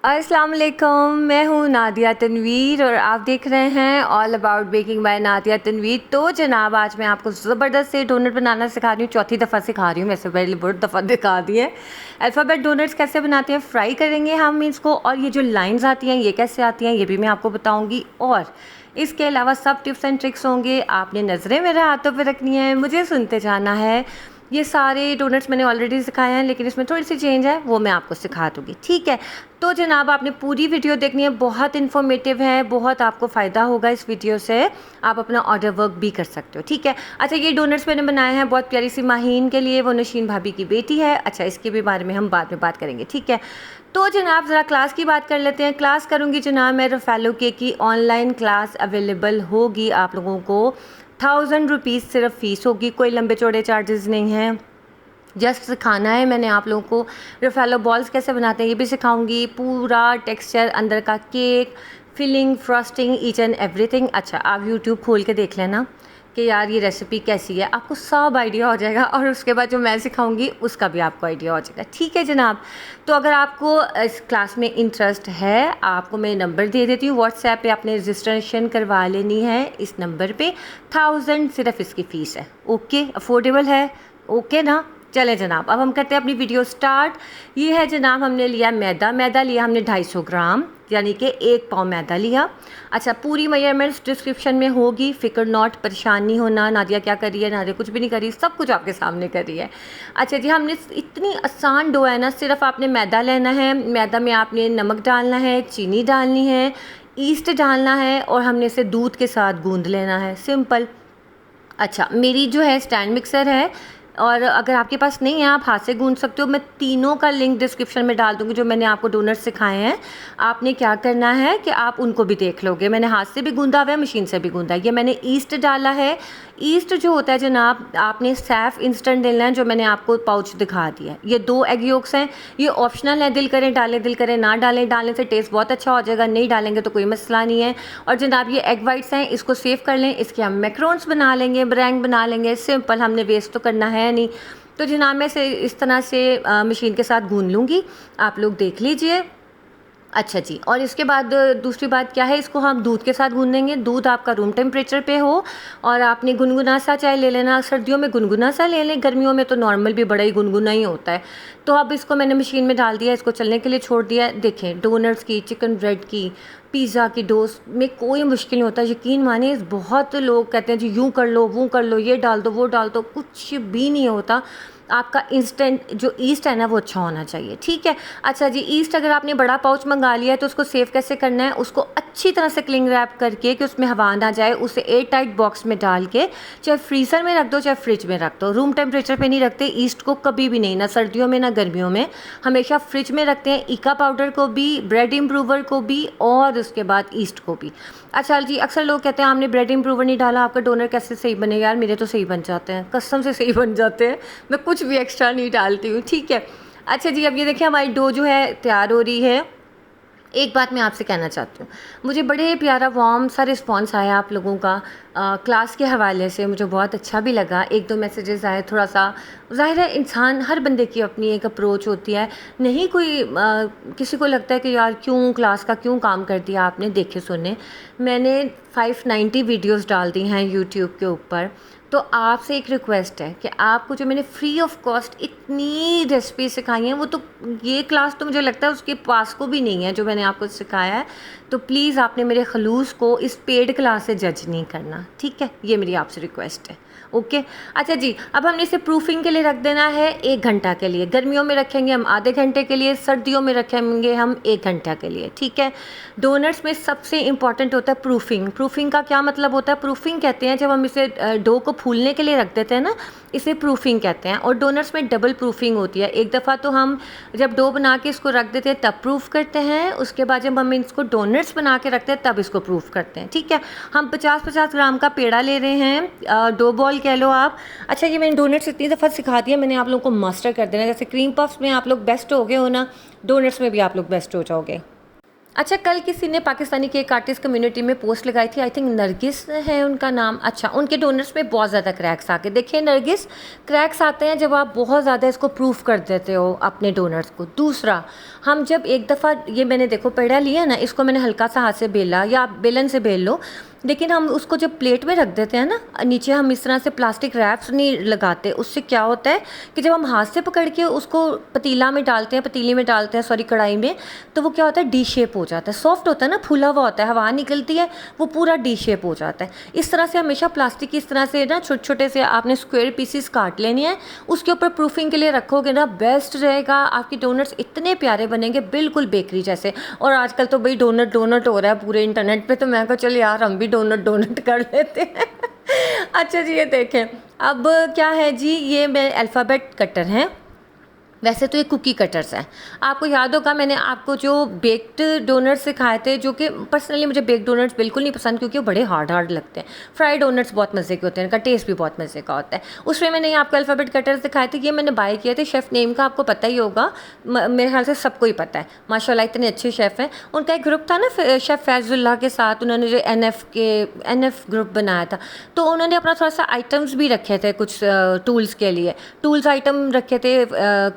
अस्सलाम वालेकुम, मैं हूँ नादिया तनवीर और आप देख रहे हैं all about baking by Nadia Tanveer. तो जनाब आज मैं आपको ज़बरदस्त से डोनट बनाना सिखा रही हूँ, चौथी दफ़ा सिखा रही हूँ। वैसे पहले बहुत दफ़ा दिखा दी है। अल्फ़ाबेट डोनट्स कैसे बनाते हैं, फ्राई करेंगे हम इसको, और ये जो लाइन्स आती हैं ये कैसे आती हैं ये भी मैं आपको बताऊँगी। और इसके अलावा सब टिप्स एंड ट्रिक्स होंगे। आपने नज़रें मेरे हाथों पर रखनी है, मुझे सुनते जाना है। ये सारे डोनट्स मैंने ऑलरेडी सिखाए हैं, लेकिन इसमें थोड़ी सी चेंज है, वो मैं आपको सिखा दूँगी, ठीक है। तो जनाब आपने पूरी वीडियो देखनी है, बहुत इन्फॉर्मेटिव है, बहुत आपको फ़ायदा होगा इस वीडियो से। आप अपना ऑर्डर वर्क भी कर सकते हो, ठीक है। अच्छा, ये डोनट्स मैंने बनाए हैं बहुत प्यारी सी माहीन के लिए, वो नशीन भाभी की बेटी है। अच्छा, इसके भी बारे में हम बाद में बात करेंगे, ठीक है। तो जनाब ज़रा क्लास की बात कर लेते हैं। क्लास करूँगी जनाब मैं रफ़ेलो केक की ऑनलाइन क्लास अवेलेबल होगी आप लोगों को। 1000 रुपीज़ सिर्फ फ़ीस होगी, कोई लंबे चौड़े चार्जेस नहीं हैं। जस्ट सिखाना है मैंने आप लोगों को। रफ़ेलो बॉल्स कैसे बनाते हैं ये भी सिखाऊंगी, पूरा टेक्सचर अंदर का cake, filling, frosting, each and everything. अच्छा, आप यूट्यूब खोल के देख लेना कि यार ये रेसिपी कैसी है, आपको सब आइडिया हो जाएगा। और उसके बाद जो मैं सिखाऊंगी उसका भी आपको आइडिया हो जाएगा, ठीक है जनाब। तो अगर आपको इस क्लास में इंटरेस्ट है, आपको मैं नंबर दे देती हूँ व्हाट्सएप पे, आपने रजिस्ट्रेशन करवा लेनी है इस नंबर पे। 1000 सिर्फ इसकी फ़ीस है, ओके, अफोर्डेबल है, ओके ना। चले जनाब, अब हम करते हैं अपनी वीडियो स्टार्ट। ये है जनाब, हमने लिया मैदा लिया हमने 250 ग्राम, यानी कि 1 पाव मैदा लिया। अच्छा, पूरी मेजरमेंट्स डिस्क्रिप्शन में होगी, फ़िक्र नॉट, परेशान नहीं होना। नादिया क्या कर रही है, नादिया कुछ भी नहीं कर रही, सब कुछ आपके सामने कर रही है। अच्छा जी, हमने इतनी आसान डो है ना, सिर्फ आपने मैदा लेना है, मैदा में आपने नमक डालना है, चीनी डालनी है, ईस्ट डालना है, और हमने इसे दूध के साथ गूँध लेना है, सिंपल। अच्छा, मेरी जो है स्टैंड मिक्सर है, और अगर आपके पास नहीं है आप हाथ से गूंद सकते हो। मैं तीनों का लिंक डिस्क्रिप्शन में डाल दूँगी, जो मैंने आपको डोनट्स सिखाए हैं। आपने क्या करना है कि आप उनको भी देख लोगे। मैंने हाथ से भी गूंदा हुआ है, मशीन से भी गूंदा है। ये मैंने ईस्ट डाला है। ईस्ट जो होता है जनाब, आपने सैफ इंस्टेंट लेना है, जो मैंने आपको पाउच दिखा दिया है। ये 2 एग योक्स हैं, ये ऑप्शनल है, दिल करें डालें, दिल करें ना डालें। डालने से टेस्ट बहुत अच्छा हो जाएगा, नहीं डालेंगे तो कोई मसला नहीं है। और जनाब ये एग वाइट्स हैं, इसको सेव कर लें, इसके हम मैक्रोन्स बना लेंगे, ब्रैंग बना लेंगे, सिंपल, हमने वेस्ट तो करना है नहीं। तो जनाब मैं से इस तरह से मशीन के साथ गूंद लूँगी, आप लोग देख लीजिए। अच्छा जी, और इसके बाद दूसरी बात क्या है, इसको हम दूध के साथ गूँधेंगे। दूध आपका रूम टेम्परेचर पे हो, और आपने गुनगुना सा चाय ले लेना, सर्दियों में गुनगुना सा ले लें, गर्मियों में तो नॉर्मल भी बड़ा ही गुनगुना ही होता है। तो अब इसको मैंने मशीन में डाल दिया, इसको चलने के लिए छोड़ दिया। देखें, डोनट्स की, चिकन ब्रेड की, पिज़्ज़ा की डोस में कोई मुश्किल नहीं होता, यकीन माने। बहुत लोग कहते हैं जी यूँ कर लो, वो कर लो, ये डाल दो, वो डाल दो, कुछ भी नहीं होता। आपका इंस्टेंट जो ईस्ट है ना वो अच्छा होना चाहिए, ठीक है। अच्छा जी, ईस्ट अगर आपने बड़ा पाउच मंगा लिया है तो उसको सेव कैसे करना है, उसको अच्छी तरह से क्लिंग रैप करके कि उसमें हवा ना जाए, उसे एयर टाइट बॉक्स में डाल के चाहे फ्रीज़र में रख दो चाहे फ्रिज में रख दो। रूम टेम्परेचर पे नहीं रखते ईस्ट को कभी भी नहीं, ना सर्दियों में ना गर्मियों में, हमेशा फ्रिज में रखते हैं। इका पाउडर को भी, ब्रेड इम्प्रूवर को भी, और उसके बाद ईस्ट को भी। अच्छा जी, अक्सर लोग कहते हैं आपने ब्रेड इम्प्रूवर नहीं डाला, आपका डोनर कैसे सही बने। यार मेरे तो सही बन जाते हैं, कसम से सही बन जाते हैं, मैं कुछ भी एक्स्ट्रा नहीं डालती हूँ, ठीक है। अच्छा जी, अब ये देखिए हमारी डो जो है तैयार हो रही है। एक बात मैं आपसे कहना चाहती हूँ, मुझे बड़े प्यारा वार्म सा रिस्पांस आया आप लोगों का क्लास के हवाले से, मुझे बहुत अच्छा भी लगा। 1-2 मैसेजेस आए, थोड़ा सा ज़ाहिर है इंसान, हर बंदे की अपनी एक अप्रोच होती है। नहीं कोई किसी को लगता है कि यार क्यों क्लास का क्यों काम कर दिया आपने। देखे सुने, मैंने 590 वीडियोस डाल दी हैं यूट्यूब के ऊपर। तो आपसे एक रिक्वेस्ट है कि आपको जो मैंने फ्री ऑफ कॉस्ट इतनी रेसिपी सिखाई हैं, वो तो ये क्लास तो मुझे लगता है उसके पास को भी नहीं है जो मैंने आपको सिखाया है। तो प्लीज़ आपने मेरे खलूस को इस पेड क्लास से जज नहीं करना, ठीक है। ये मेरी आपसे रिक्वेस्ट है, ओके। अच्छा जी, अब हमने इसे प्रूफिंग के लिए रख देना है 1 घंटा के लिए। गर्मियों में रखेंगे हम आधे घंटे के लिए, सर्दियों में रखेंगे हम 1 घंटा के लिए, ठीक है। डोनट्स में सबसे इंपॉर्टेंट होता है प्रूफिंग। प्रूफिंग का क्या मतलब होता है, प्रूफिंग कहते हैं जब हम इसे डो को फूलने के लिए रख देते हैं ना, इसे प्रूफिंग कहते हैं। और डोनट्स में डबल प्रूफिंग होती है। एक दफ़ा तो हम जब डो बना के इसको रख देते हैं तब प्रूफ करते हैं, उसके बाद जब हम इसको डोनट्स बना के रखते हैं तब इसको प्रूफ करते हैं, ठीक है। हम 50-50 ग्राम का पेड़ा ले रहे हैं, डो बॉल कह लो आप। अच्छा, ये मैंने डोनट्स इतनी दफ़ा सिखा दिया, मैंने आप लोगों को मास्टर कर देना। जैसे क्रीम पफ्स में आप लोग बेस्ट हो गए हो ना, डोनट्स में भी आप लोग बेस्ट हो जाओगे। अच्छा, कल किसी ने पाकिस्तानी केक आर्टिस्ट कम्युनिटी में पोस्ट लगाई थी, आई थिंक नरगिस है उनका नाम। अच्छा, उनके डोनट्स में बहुत ज़्यादा क्रैक्स आके, देखिए नरगिस, क्रैक्स आते हैं जब आप बहुत ज़्यादा इसको प्रूफ कर देते हो अपने डोनट्स को। दूसरा, हम जब एक दफ़ा ये मैंने देखो पेड़ा लिया ना, इसको मैंने हल्का सा हाथ से बेला या आप बेलन से बेल लो, लेकिन हम उसको जब प्लेट में रख देते हैं ना, नीचे हम इस तरह से प्लास्टिक रैप्स नहीं लगाते। उससे क्या होता है कि जब हम हाथ से पकड़ के उसको पतीली में डालते हैं सॉरी कढ़ाई में, तो वो क्या होता है, डी शेप हो जाता है। सॉफ्ट होता है ना, फूला हुआ होता है, हवा निकलती है, वो पूरा डी शेप हो जाता है। इस तरह से हमेशा प्लास्टिक की इस तरह से ना छोटे छोटे से आपने स्क्वायर पीसीस काट लेने हैं, उसके ऊपर प्रूफिंग के लिए रखोगे ना, बेस्ट रहेगा। आपके डोनट्स इतने प्यारे बनेंगे, बिल्कुल बेकरी जैसे। और आजकल तो भाई डोनट हो रहा है पूरे इंटरनेट पे, तो मैं कहा चल यार हम भी डोनट कर लेते हैं। अच्छा जी, ये देखें, अब क्या है जी, ये मेरे अल्फ़ाबेट कटर हैं। वैसे तो ये कुकी कटर्स हैं। आपको याद होगा मैंने आपको जो बेक्ड डोनट्स सिखाए थे, जो कि पर्सनली मुझे बेक्ड डोनट्स बिल्कुल नहीं पसंद, क्योंकि वो बड़े हार्ड लगते हैं। फ्राइड डोनट्स बहुत मज़े के होते हैं, इनका टेस्ट भी बहुत मज़े का होता है। उसमें मैंने आपको अल्फ़ाबेट कटर्स दिखाए थे, ये मैंने बाय किए थे। शेफ़ नेम का आपको पता ही होगा, मेरे ख्याल से सबको ही पता है, माशाल्लाह इतने अच्छे शेफ़ हैं। उनका एक ग्रुप था ना शेफ़ फैज़ुल्लाह के साथ, उन्होंने जो NF ग्रुप बनाया था, तो उन्होंने अपना थोड़ा सा आइटम्स भी रखे थे, कुछ टूल्स के लिए टूल्स आइटम रखे थे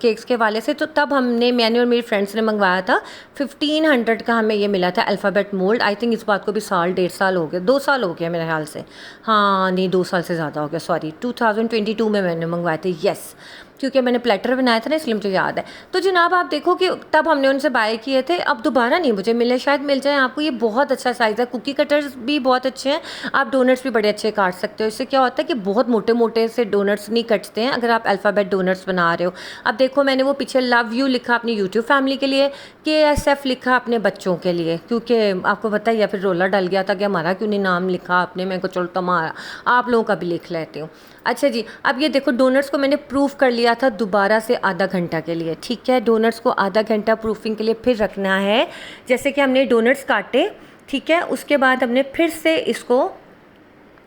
केक्स के वाले से। तो तब मैंने और मेरी फ्रेंड्स ने मंगवाया था, 1500 का हमें ये मिला था अल्फ़ाबेट मोल्ड। आई थिंक इस बात को भी साल 1.5 साल हो गया, 2 साल हो गया मेरे ख्याल से। हाँ नहीं, 2 साल से ज़्यादा हो गया, सॉरी 2022 में मैंने मंगवाए थे, यस, क्योंकि मैंने प्लेटर बनाया था ना, इसलिए मुझे याद है। तो जनाब आप देखो कि तब हमने उनसे बाय किए थे, अब दोबारा नहीं मुझे मिले, शायद मिल जाए आपको। ये बहुत अच्छा साइज़ है, कुकी कटर्स भी बहुत अच्छे हैं, आप डोनट्स भी बड़े अच्छे काट सकते हो। इससे क्या होता है कि बहुत मोटे मोटे से डोनट्स नहीं कटते हैं अगर आप अल्फ़ाबेट डोनट्स बना रहे हो। अब देखो मैंने वो पीछे लव यू लिखा अपनी यूट्यूब फैमिली के लिए, KSF लिखा अपने बच्चों के लिए, क्योंकि आपको पता ही है फिर रोला डल गया था कि हमारा क्यों नहीं नाम लिखा आपने। मैं को चलो तुम्हारा आप लोगों का भी लिख लेती हूँ। अच्छा जी, अब ये देखो डोनट्स को मैंने प्रूफ कर लिया था दोबारा से आधा घंटा के लिए, ठीक है। डोनट्स को आधा घंटा प्रूफिंग के लिए फिर रखना है। जैसे कि हमने डोनट्स काटे, ठीक है, उसके बाद हमने फिर से इसको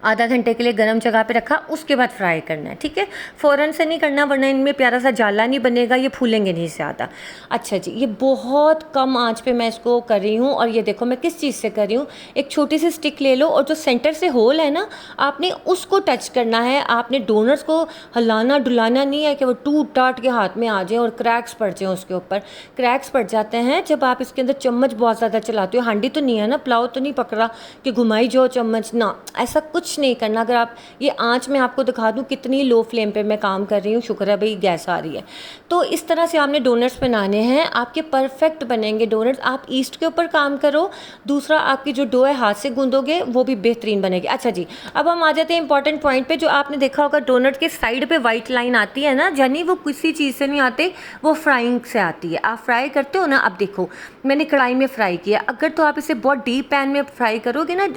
आधा घंटे के लिए गर्म जगह पे रखा, उसके बाद फ्राई करना है, ठीक है। फ़ौरन से नहीं करना, वरना इनमें प्यारा सा जाला नहीं बनेगा, ये फूलेंगे नहीं ज़्यादा। अच्छा जी, ये बहुत कम आंच पे मैं इसको कर रही हूँ। और ये देखो मैं किस चीज़ से कर रही हूँ, एक छोटी सी स्टिक ले लो और जो सेंटर से होल है ना, आपने उसको टच करना है। आपने डोनट्स को हिलाना डुलाना नहीं है कि वो टूट टाट के हाथ में आ जाए और क्रैक्स पड़ जाएँ उसके ऊपर। क्रैक्स पड़ जाते हैं जब आप इसके अंदर चम्मच बहुत ज़्यादा चलाते हो। हांडी तो नहीं है ना, पुलाव तो नहीं पकड़ा कि घुमाई जाओ चम्मच, ना ऐसा कुछ नहीं करना। अगर आप ये आंच में आपको दिखा दूं कितनी लो फ्लेम पे मैं काम कर रही हूँ, शुक्र है भाई गैस आ रही है। तो इस तरह से आपने डोनट्स बनाने हैं, आपके परफेक्ट बनेंगे डोनट्स। आप ईस्ट के ऊपर काम करो, दूसरा आपकी जो डो है हाथ से गूंदोगे वो भी बेहतरीन बनेगी। अच्छा जी, अब हम आ जाते हैं इंपॉर्टेंट पॉइंट पे। जो आपने देखा होगा डोनट के साइड पे वाइट लाइन आती है ना, यानी वो किसी चीज़ से नहीं आते, वो फ्राइंग से आती है। आप फ्राई करते हो ना, अब देखो मैंने कढ़ाई में फ्राई किया। अगर तो आप इसे बहुत डीप पैन में फ्राई करोगे ना,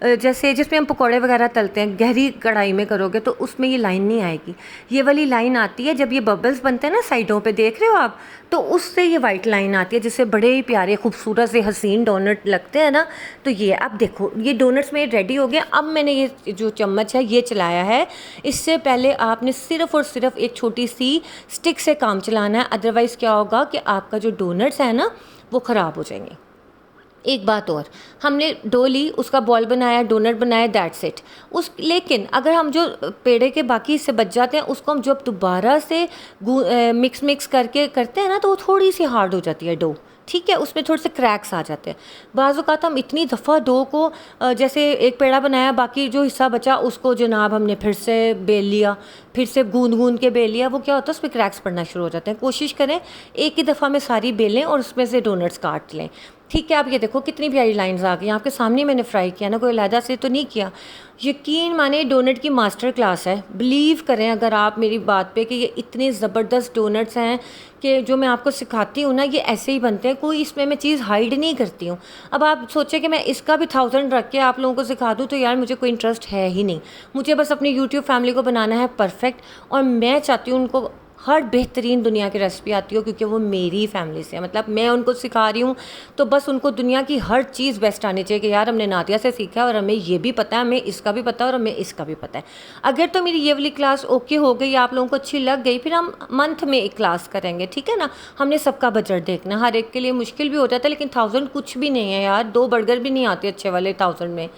जैसे जिसमें हम पकौड़े वगैरह तलते हैं, गहरी कढ़ाई में करोगे तो उसमें ये लाइन नहीं आएगी। ये वाली लाइन आती है जब ये बबल्स बनते हैं ना साइडों पे, देख रहे हो आप, तो उससे ये वाइट लाइन आती है, जिससे बड़े ही प्यारे खूबसूरत से हसीन डोनट लगते हैं ना। तो ये अब देखो ये डोनट्स में रेडी हो गए। अब मैंने ये जो चम्मच है ये चलाया है, इससे पहले आपने सिर्फ़ और सिर्फ एक छोटी सी स्टिक से काम चलाना है, अदरवाइज़ क्या होगा कि आपका जो डोनट्स है ना वो ख़राब हो जाएंगे। एक बात और, हमने डो ली, उसका बॉल बनाया, डोनट बनाया, दैट्स इट। लेकिन अगर हम जो पेड़े के बाकी हिस्से बच जाते हैं उसको हम जब दोबारा से मिक्स करके करते हैं ना, तो वो थोड़ी सी हार्ड हो जाती है डो, ठीक है, उसमें थोड़े से क्रैक्स आ जाते हैं। बाज़ औक़ात हम इतनी दफ़ा डो को जैसे एक पेड़ा बनाया, बाकी जो हिस्सा बचा उसको जनाब हमने फिर से बेल लिया, फिर से गूंद के बेल लिया, वो क्या होता है उसमें क्रैक्स पड़ना शुरू हो जाते हैं। कोशिश करें एक ही दफ़ा में सारी बेलें और उसमें से डोनट्स काट लें, ठीक है। आप ये देखो कितनी प्यारी लाइंस आ गई, आपके सामने मैंने फ्राई किया ना, कोई अलहदा से तो नहीं किया। यकीन माने डोनट की मास्टर क्लास है, बिलीव करें अगर आप मेरी बात पे कि ये इतने ज़बरदस्त डोनट्स हैं कि जो मैं आपको सिखाती हूँ ना ये ऐसे ही बनते हैं, कोई इसमें मैं चीज़ हाइड नहीं करती हूँ। अब आप सोचें कि मैं इसका भी 1000 रख के आप लोगों को सिखा दूँ, तो यार मुझे कोई इंटरेस्ट है ही नहीं। मुझे बस अपनी यूट्यूब फैमिली को बनाना है परफेक्ट, और मैं चाहती हूँ उनको हर बेहतरीन दुनिया की रेसिपी आती हो, क्योंकि वो मेरी फैमिली से है, मतलब मैं उनको सिखा रही हूँ तो बस उनको दुनिया की हर चीज़ बेस्ट आनी चाहिए कि यार हमने नादिया से सीखा है और हमें ये भी पता है, हमें इसका भी पता है और हमें इसका भी पता है। अगर तो मेरी ये वाली क्लास ओके हो गई, आप लोगों को अच्छी लग गई, फिर हम मंथ में एक क्लास करेंगे, ठीक है ना। हमने सबका बजट देखना, हर एक के लिए मुश्किल भी हो जाता है, लेकिन 1000 कुछ भी नहीं है यार, 2 बर्गर भी नहीं आते अच्छे वाले 1000 में।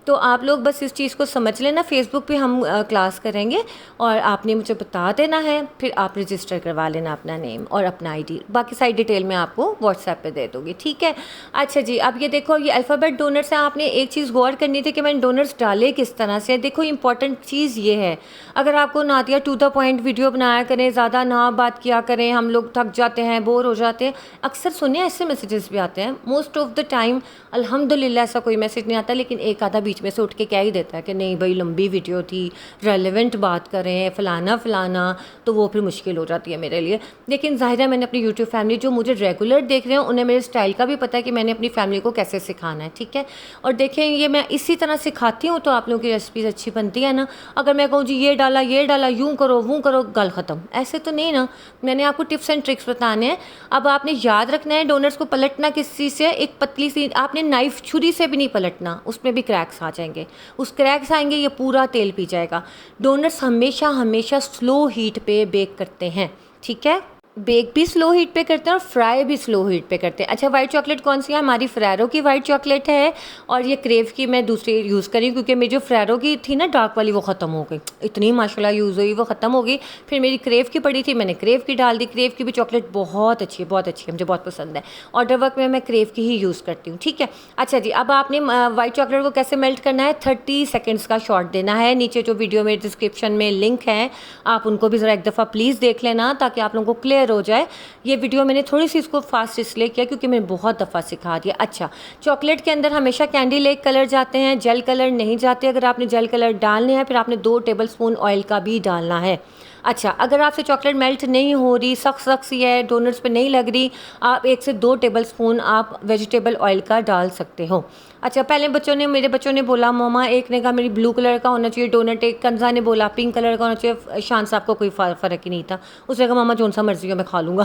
तो आप लोग बस इस चीज़ को समझ लेना। फेसबुक पे हम क्लास करेंगे और आपने मुझे बता देना है, फिर आप रजिस्टर करवा लेना अपना नेम और अपना आईडी, बाकी सारी डिटेल मैं आपको व्हाट्सएप पे दे दूँगी, ठीक है। अच्छा जी, अब ये देखो ये अल्फ़ाबेट डोनर्स हैं। आपने एक चीज़ गौर करनी थी कि मैंने डोनर्स डाले किस तरह से। देखो इंपॉर्टेंट चीज़ ये है, अगर आपको Nadia to the point video बनाया करें, ज़्यादा ना बात किया करें, हम लोग थक जाते हैं, बोर हो जाते हैं। अक्सर सुने ऐसे मैसेजेस भी आते हैं, मोस्ट ऑफ द टाइम अल्हम्दुलिल्लाह ऐसा कोई मैसेज नहीं आता, लेकिन एक आधा बीच में से उठ के क्या ही देता है कि नहीं भाई लंबी वीडियो थी, रेलेवेंट बात करें, फ़लाना फ़लाना, तो वो फिर मुश्किल हो जाती है मेरे लिए। लेकिन ज़ाहिर है मैंने अपनी यूट्यूब फैमिली जो मुझे रेगुलर देख रहे हैं उन्हें मेरे स्टाइल का भी पता है कि मैंने अपनी फैमिली को कैसे सिखाना है, ठीक है। और देखें ये मैं इसी तरह सिखाती हूँ तो आप लोगों की रेसिपीज़ अच्छी बनती है ना। अगर मैं कहूँ जी ये डाला यूँ करो वो करो, गल ख़त्म, ऐसे तो नहीं ना। मैंने आपको टिप्स एंड ट्रिक्स बताने हैं। अब आपने याद रखना है डोनट्स को पलटना किस चीज़ से, एक पतली सी, आपने नाइफ छुरी से भी नहीं पलटना, उसमें भी क्रैक्स आ जाएंगे। उस क्रैक्स आएंगे ये पूरा तेल पी जाएगा। डोनट्स हमेशा हमेशा स्लो हीट पे बेक करते हैं, ठीक है। बेक भी स्लो हीट पे करते हैं और फ्राई भी स्लो हीट पे करते हैं। अच्छा वाइट चॉकलेट कौन सी है? हमारी फ्रेरो की वाइट चॉकलेट है, और ये क्रेव की मैं दूसरी यूज़ करी क्योंकि मेरी जो फ्रेरो की थी ना डार्क वाली वो ख़त्म हो गई, इतनी माशाल्लाह यूज़ हुई वो ख़त्म हो गई। फिर मेरी क्रेव की पड़ी थी, मैंने क्रेव की डाल दी। क्रेव की भी चॉकलेट बहुत अच्छी है, मुझे बहुत पसंद है। ऑर्डर वर्क में मैं क्रेव की ही यूज़ करती हूँ, ठीक है। अच्छा जी, अब आपने वाइट चॉकलेट को कैसे मेल्ट करना है, 30 सेकेंड्स का शॉर्ट देना है। नीचे जो वीडियो में डिस्क्रिप्शन में लिंक है, आप उनको भी ज़रा एक दफ़ा प्लीज़ देख लेना ताकि आप लोगों को क्लियर हो जाए। ये वीडियो मैंने थोड़ी सी इसको फास्ट इसलिए किया क्योंकि मैंने बहुत दफ़ा सिखा दिया। अच्छा, चॉकलेट के अंदर हमेशा कैंडी लेक कलर जाते हैं, जेल कलर नहीं जाते। अगर आपने जेल कलर डालने हैं फिर आपने 2 टेबलस्पून ऑयल का भी डालना है। अच्छा, अगर आपसे चॉकलेट मेल्ट नहीं हो रही, सख्त सी है, डोनट्स पे नहीं लग रही, आप 1 से 2 टेबलस्पून आप वेजिटेबल ऑयल का डाल सकते हो। अच्छा, पहले मेरे बच्चों ने बोला मम्मा, एक ने कहा मेरी ब्लू कलर का होना चाहिए डोनट, एक कंजा ने बोला पिंक कलर का होना चाहिए। शान साहब को कोई फ़र्क ही नहीं था, उसने कहा मामा जौन सा मर्जी हो मैं खा लूँगा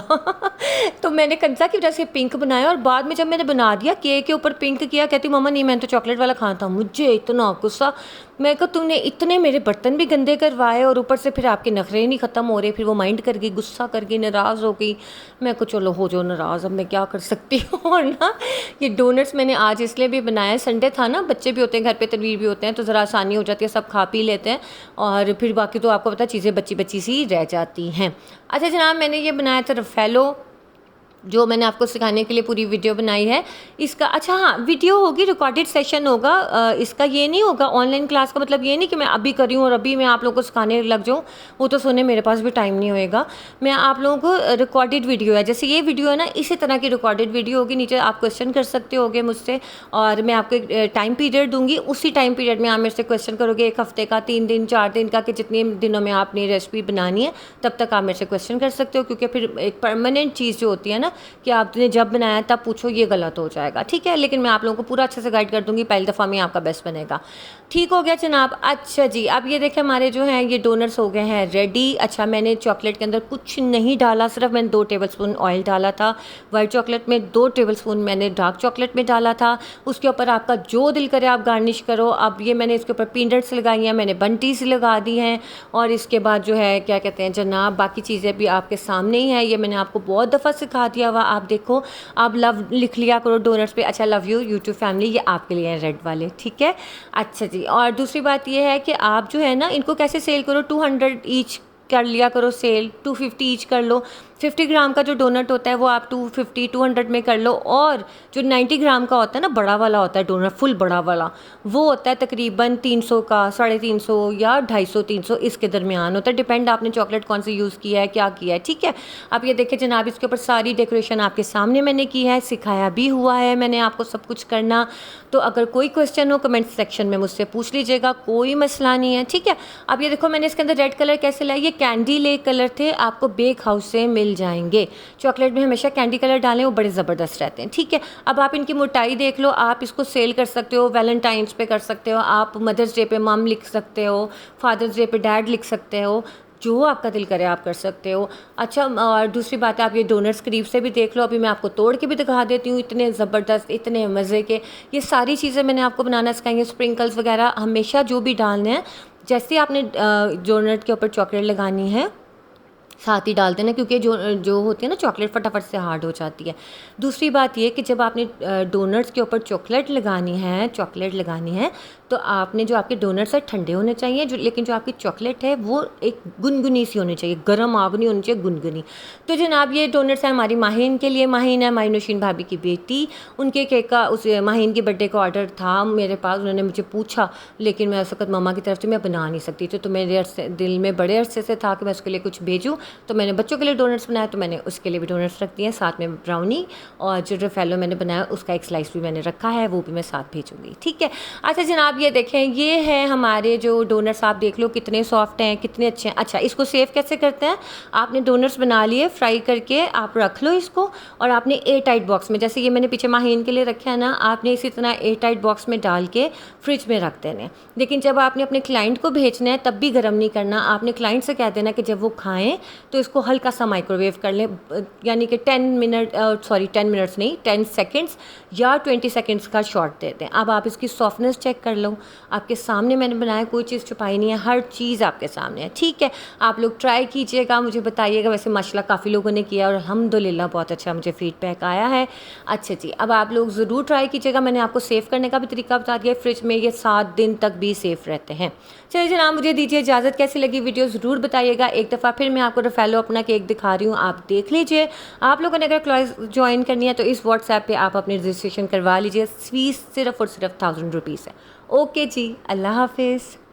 तो मैंने कंजा की वजह से पिंक बनाया, और बाद में जब मैंने बना दिया केक के ऊपर पिंक किया, कहती मम्मा नहीं मैंने तो चॉकलेट वाला खाना था। मुझे इतना गुस्सा, मैं कहा तुमने इतने मेरे बर्तन भी गंदे करवाए और ऊपर से फिर आपके नखरे नहीं ख़त्म हो रहे। फिर वो माइंड कर गई, गुस्सा कर गई, नाराज़ हो गई। मैं को चलो हो जो नाराज़, अब मैं क्या कर सकती हूँ। और ना ये डोनट्स मैंने आज इसलिए भी बनाया, संडे था ना, बच्चे भी होते हैं घर पे, तनवीर भी होते हैं, तो ज़रा आसानी हो जाती है, सब खा पी लेते हैं और फिर बाकी तो आपको पता चीज़ें बच्ची सी रह जाती हैं। अच्छा जनाब, मैंने ये बनाया था रफ़ेलो, जो मैंने आपको सिखाने के लिए पूरी वीडियो बनाई है इसका। अच्छा हाँ, वीडियो होगी, रिकॉर्डेड सेशन होगा इसका, ये नहीं होगा ऑनलाइन क्लास का। मतलब ये नहीं कि मैं अभी कर रही हूँ और अभी मैं आप लोगों को सिखाने लग जाऊँ, वो तो सुने मेरे पास भी टाइम नहीं होएगा। मैं आप लोगों को रिकॉर्डेड वीडियो है, जैसे ये वीडियो है ना, इसी तरह की रिकॉर्डेड वीडियो होगी। नीचे आप क्वेश्चन कर सकते होगे मुझसे और मैं आपको एक टाइम पीरियड दूँगी, उसी टाइम पीरियड में आप मेरे से क्वेश्चन करोगे, 1 हफ्ते का, 3 दिन, 4 दिन का, कि जितने दिनों में आपने रेसिपी बनानी है तब तक आप मेरे से क्वेश्चन कर सकते हो। क्योंकि फिर एक परमानेंट चीज़ जो होती है ना कि आपने जब बनाया तब पूछो, ये गलत हो जाएगा, ठीक है। लेकिन मैं आप लोगों को पूरा अच्छे से गाइड कर दूंगी, पहली दफ़ा में आपका बेस्ट बनेगा। ठीक हो गया जनाब। अच्छा जी, अब ये देखें हमारे जो हैं ये डोनट्स हो गए हैं रेडी। अच्छा, मैंने चॉकलेट के अंदर कुछ नहीं डाला, सिर्फ मैंने 2 टेबलस्पून ऑयल डाला था। वाइट चॉकलेट में 2 टेबलस्पून मैंने डार्क चॉकलेट में डाला था। उसके ऊपर आपका जो दिल करे आप गार्निश करो। अब ये मैंने इसके ऊपर पीनट्स लगाई हैं, मैंने बंटीज लगा दी हैं, और इसके बाद जो है क्या कहते हैं जनाब, बाकी चीज़ें भी आपके सामने ही हैं। ये मैंने आपको बहुत दफ़ा सिखा दिया हुआ, आप देखो, आप लव लिख लिया करो डोनट्स पे। अच्छा, लव यू यूट्यूब फैमिली, ये आपके लिए हैं रेड वाले, ठीक है। अच्छा जी, और दूसरी बात ये है कि आप जो है ना इनको कैसे सेल करो, 200 ईच कर लिया करो सेल, 250 ईच कर लो। 50 ग्राम का जो डोनट होता है वो आप 200 में कर लो, और जो 90 ग्राम का होता है ना, बड़ा वाला होता है डोनट, फुल बड़ा वाला, वो होता है तकरीबन 300 का, 350 या 250-300 इसके दरमियान होता है। डिपेंड आपने चॉकलेट कौन सी यूज़ किया है, क्या किया है, ठीक है। अब ये देखिए जनाब, इसके ऊपर सारी डेकोरेशन आपके सामने मैंने की है, सिखाया भी हुआ है मैंने आपको सब कुछ करना। तो अगर कोई क्वेश्चन हो कमेंट सेक्शन में मुझसे पूछ लीजिएगा, कोई मसला नहीं है, ठीक है। अब ये देखो मैंने इसके अंदर रेड कलर कैसे लाया, ये कैंडी ले कलर थे, आपको बेक हाउस से मिल जाएंगे। चॉकलेट में हमेशा कैंडी कलर डालें, वो बड़े ज़बरदस्त रहते हैं, ठीक है। अब आप इनकी मोटाई देख लो, आप इसको सेल कर सकते हो, वैलेंटाइंस पे कर सकते हो, आप मदर्स डे पे मम लिख सकते हो, फादर्स डे पे डैड लिख सकते हो, जो आपका दिल करे आप कर सकते हो। अच्छा, और दूसरी बात है, आप ये डोनट्स करीब से भी देख लो। अभी मैं आपको तोड़ के भी दिखा देती हूँ, इतने ज़बरदस्त, इतने मज़े के। ये सारी चीज़ें मैंने आपको बनाना सिखाएंगे। स्प्रिंकल्स वगैरह हमेशा जो भी डालने हैं, जैसे आपने डोनट के ऊपर चॉकलेट लगानी है साथ ही डाल देना, क्योंकि जो जो होती है ना चॉकलेट फटाफट से हार्ड हो जाती है। दूसरी बात ये कि जब आपने डोनट्स के ऊपर चॉकलेट लगानी है तो आपने, जो आपके डोनट्स है ठंडे होने चाहिए, लेकिन जो आपकी चॉकलेट है वो एक गुनगुनी सी होनी चाहिए, गर्म आग नहीं होनी चाहिए, गुनगुनी। तो जनाब ये डोनट्स है हमारी माहिन के लिए। माहिन है हमारी नौशीन भाभी की बेटी, उनके केक का, उस माहिन के बर्थडे का ऑर्डर था मेरे पास। उन्होंने मुझे पूछा, लेकिन मैं उस वक्त मम्मा की तरफ से मैं बना नहीं सकती थी, तो मेरे दिल में बड़े अरसे से था कि मैं उसके लिए कुछ भेजूँ। तो मैंने बच्चों के लिए डोनट्स बनाया, तो मैंने उसके लिए भी डोनट्स रख दिए, साथ में ब्राउनी, और जो रफेलो मैंने बनाया उसका एक स्लाइस भी मैंने रखा है, वो भी मैं साथ भेजूँगी, ठीक है। अच्छा जनाब ये देखें, ये है हमारे जो डोनट्स, आप देख लो कितने सॉफ्ट हैं, कितने अच्छे हैं। अच्छा, इसको सेव कैसे करते हैं, आपने डोनट्स बना लिए, फ्राई करके आप रख लो इसको, और आपने एयर टाइट बॉक्स में, जैसे ये मैंने पीछे माहीन के लिए रखा है ना, आपने इसी तरह एयर टाइट बॉक्स में डाल के फ्रिज में रख देने। लेकिन जब आपने अपने क्लाइंट को भेजना है तब भी गर्म नहीं करना, आपने क्लाइंट से कह देना कि जब वो खाएं तो इसको हल्का सा माइक्रोवेव कर लें, यानी कि 10 मिनट्स नहीं, 10 सेकेंड्स या 20 सेकेंड्स का शॉर्ट देते हैं। अब आप इसकी सॉफ्टनेस चेक कर लो, आपके सामने मैंने बनाया, कोई चीज़ छुपाई नहीं है, हर चीज़ आपके सामने है, ठीक है। आप लोग ट्राई कीजिएगा, मुझे बताइएगा। वैसे माशाल्लाह काफ़ी लोगों ने किया और अल्हम्दुलिल्लाह बहुत अच्छा मुझे फीडबैक आया है। अच्छा जी, अब आप लोग ज़रूर ट्राई कीजिएगा। मैंने आपको सेव करने का भी तरीका बता दिया, फ्रिज में ये 7 दिन तक भी सेफ़ रहते हैं। चलिए जनाब, मुझे दीजिए इजाज़त। कैसी लगी वीडियो ज़रूर बताइएगा। एक दफ़ा फिर मैं आपको रफेलो अपना केक दिखा रही हूँ, आप देख लीजिए। आप लोगों ने अगर क्लास ज्वाइन करनी है तो इस व्हाट्सएप पे आप अपनी रजिस्ट्रेशन करवा लीजिए। फीस सिर्फ़ और सिर्फ 1000 रुपीज़ है। ओके जी, अल्लाह हाफिज़।